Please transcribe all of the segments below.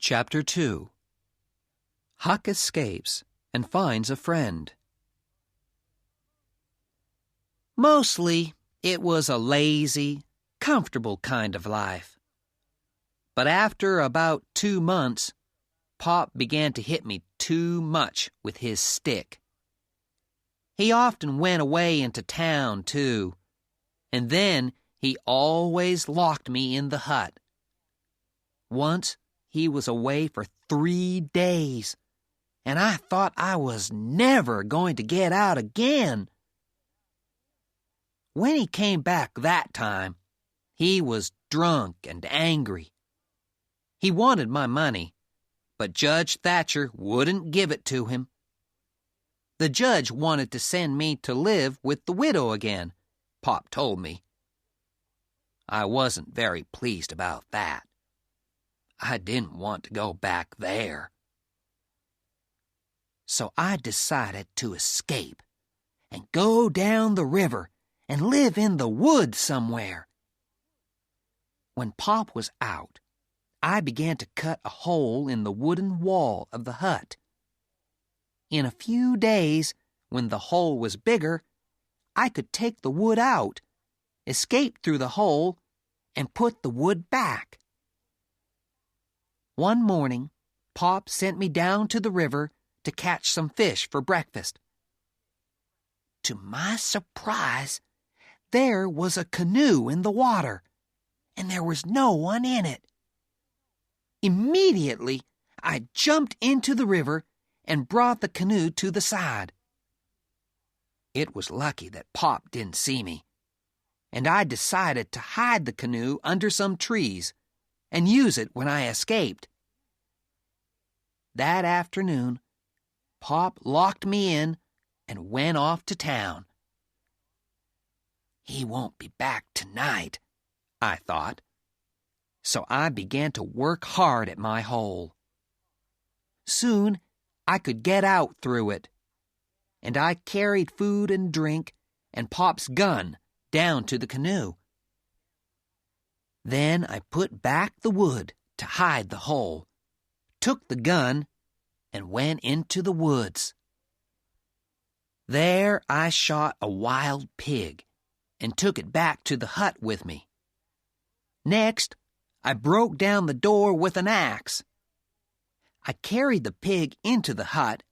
Chapter 2. Huck escapes and finds a friend. Mostly, it was a lazy, comfortable kind of life. But after about 2 months, Pop began to hit me too much with his stick. He often went away into town, too, and then he always locked me in the hut. Once, he was away for 3 days, and I thought I was never going to get out again. When he came back that time, he was drunk and angry. He wanted my money, but Judge Thatcher wouldn't give it to him. The judge wanted to send me to live with the widow again, Pop told me. I wasn't very pleased about that. I didn't want to go back there. So I decided to escape and go down the river and live in the woods somewhere. When Pop was out, I began to cut a hole in the wooden wall of the hut. In a few days, when the hole was bigger, I could take the wood out, escape through the hole, and put the wood back. One morning, Pop sent me down to the river to catch some fish for breakfast. To my surprise, there was a canoe in the water, and there was no one in it. Immediately, I jumped into the river and brought the canoe to the side. It was lucky that Pop didn't see me, and I decided to hide the canoe under some trees and use it when I escaped. That afternoon, Pop locked me in and went off to town. He won't be back tonight, I thought. So I began to work hard at my hole. Soon, I could get out through it, and I carried food and drink and Pop's gun down to the canoe. Then I put back the wood to hide the hole, took the gun, and went into the woods. There I shot a wild pig and took it back to the hut with me. Next, I broke down the door with an axe. I carried the pig into the hut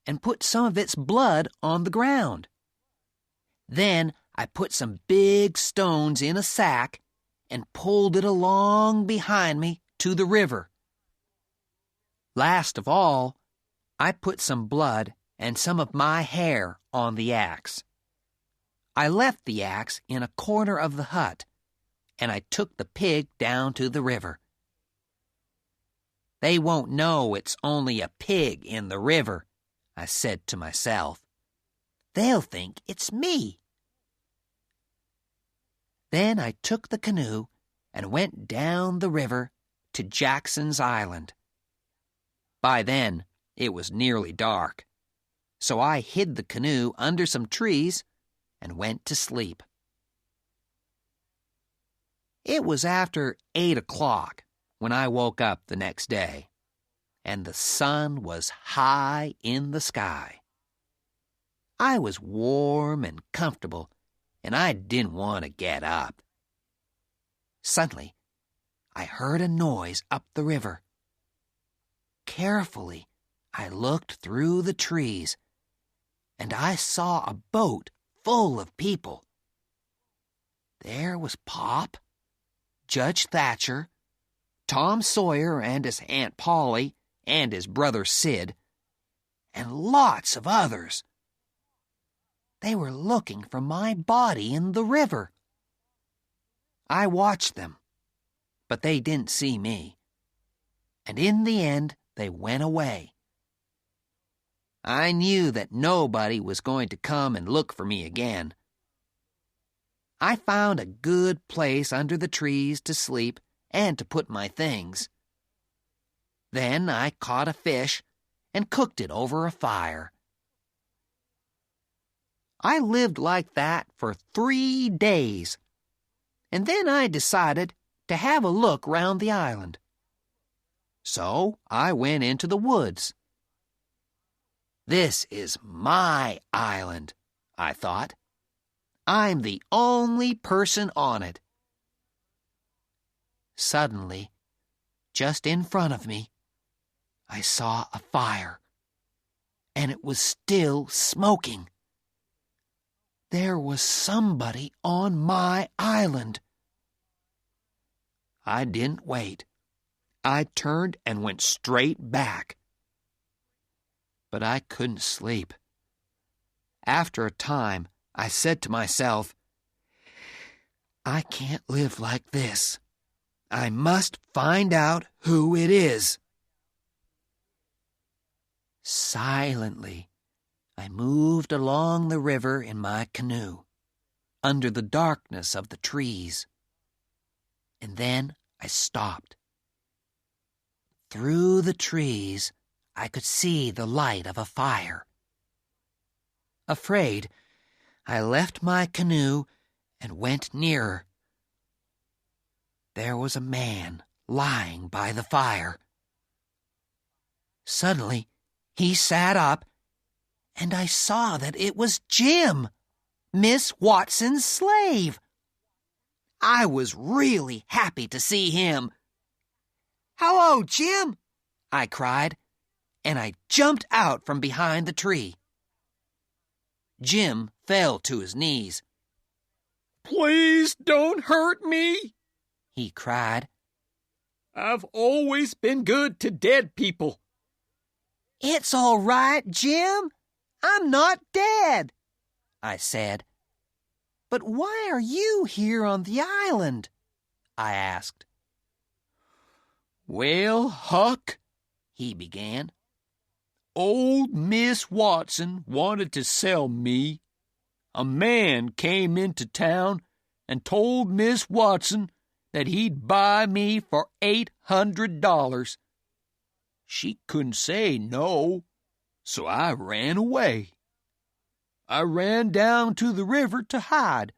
and put some of its blood on the ground. Then I put some big stones in a sack and pulled it along behind me to the river. Last of all, I put some blood and some of my hair on the axe. I left the axe in a corner of the hut, and I took the pig down to the river. They won't know it's only a pig in the river, I said to myself. They'll think it's me. Then I took the canoe and went down the river to Jackson's Island. By then, it was nearly dark, so I hid the canoe under some trees and went to sleep. It was after 8 o'clock when I woke up the next day, and the sun was high in the sky. I was warm and comfortable, and I didn't want to get up. Suddenly, I heard a noise up the river. Carefully, I looked through the trees, and I saw a boat full of people. There was Pop, Judge Thatcher, Tom Sawyer and his Aunt Polly and his brother Sid, and lots of others. They were looking for my body in the river. I watched them, but they didn't see me, and in the end they went away. I knew that nobody was going to come and look for me again. I found a good place under the trees to sleep and to put my things. Then I caught a fish and cooked it over a fire. I lived like that for 3 days, and then I decided to have a look round the island. So I went into the woods. This is my island, I thought. I'm the only person on it. Suddenly, just in front of me, I saw a fire, and it was still smoking. There was somebody on my island. I didn't wait. I turned and went straight back. But I couldn't sleep. After a time, I said to myself, I can't live like this. I must find out who it is. Silently, I moved along the river in my canoe, under the darkness of the trees. And then I stopped. Through the trees, I could see the light of a fire. Afraid, I left my canoe and went nearer. There was a man lying by the fire. Suddenly, he sat up, and I saw that it was Jim, Miss Watson's slave. I was really happy to see him. "Hello, Jim!" I cried, and I jumped out from behind the tree. Jim fell to his knees. "Please don't hurt me," he cried. "I've always been good to dead people." "It's all right, Jim. I'm not dead," I said. "But why are you here on the island?" I asked. "Well, Huck," he began, "old Miss Watson wanted to sell me. A man came into town and told Miss Watson that he'd buy me for $800. She couldn't say no, so I ran away. I ran down to the river to hide,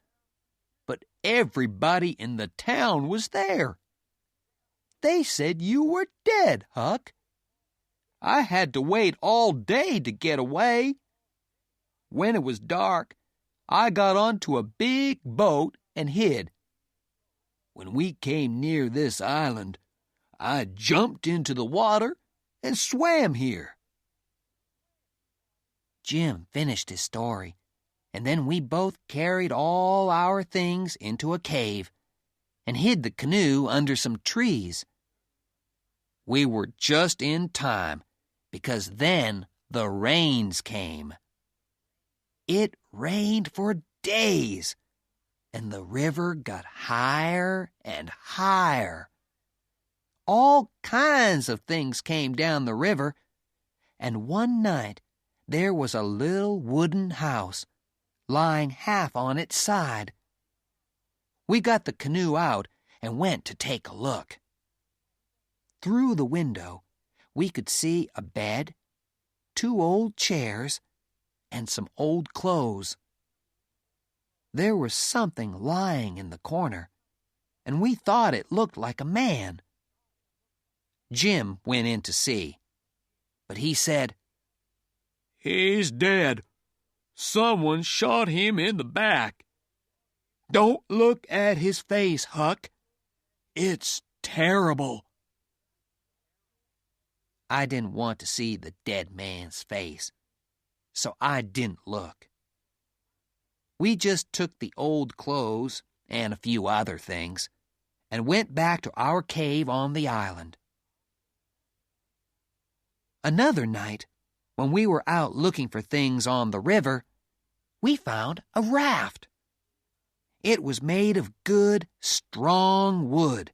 but everybody in the town was there. They said you were dead, Huck. I had to wait all day to get away. When it was dark, I got onto a big boat and hid. When we came near this island, I jumped into the water and swam here." Jim finished his story, and then we both carried all our things into a cave and hid the canoe under some trees. We were just in time, because then the rains came. It rained for days, and the river got higher and higher. All kinds of things came down the river, and one night there was a little wooden house lying half on its side. We got the canoe out and went to take a look. Through the window, we could see a bed, 2 old chairs, and some old clothes. There was something lying in the corner, and we thought it looked like a man. Jim went in to see, but he said, "He's dead. Someone shot him in the back. Don't look at his face, Huck. It's terrible." I didn't want to see the dead man's face, so I didn't look. We just took the old clothes and a few other things and went back to our cave on the island. Another night, when we were out looking for things on the river, we found a raft. It was made of good, strong wood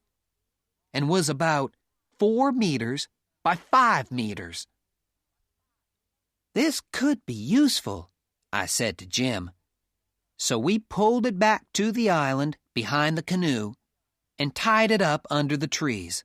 and was about 4 meters by 5 meters. "This could be useful," I said to Jim. So we pulled it back to the island behind the canoe and tied it up under the trees.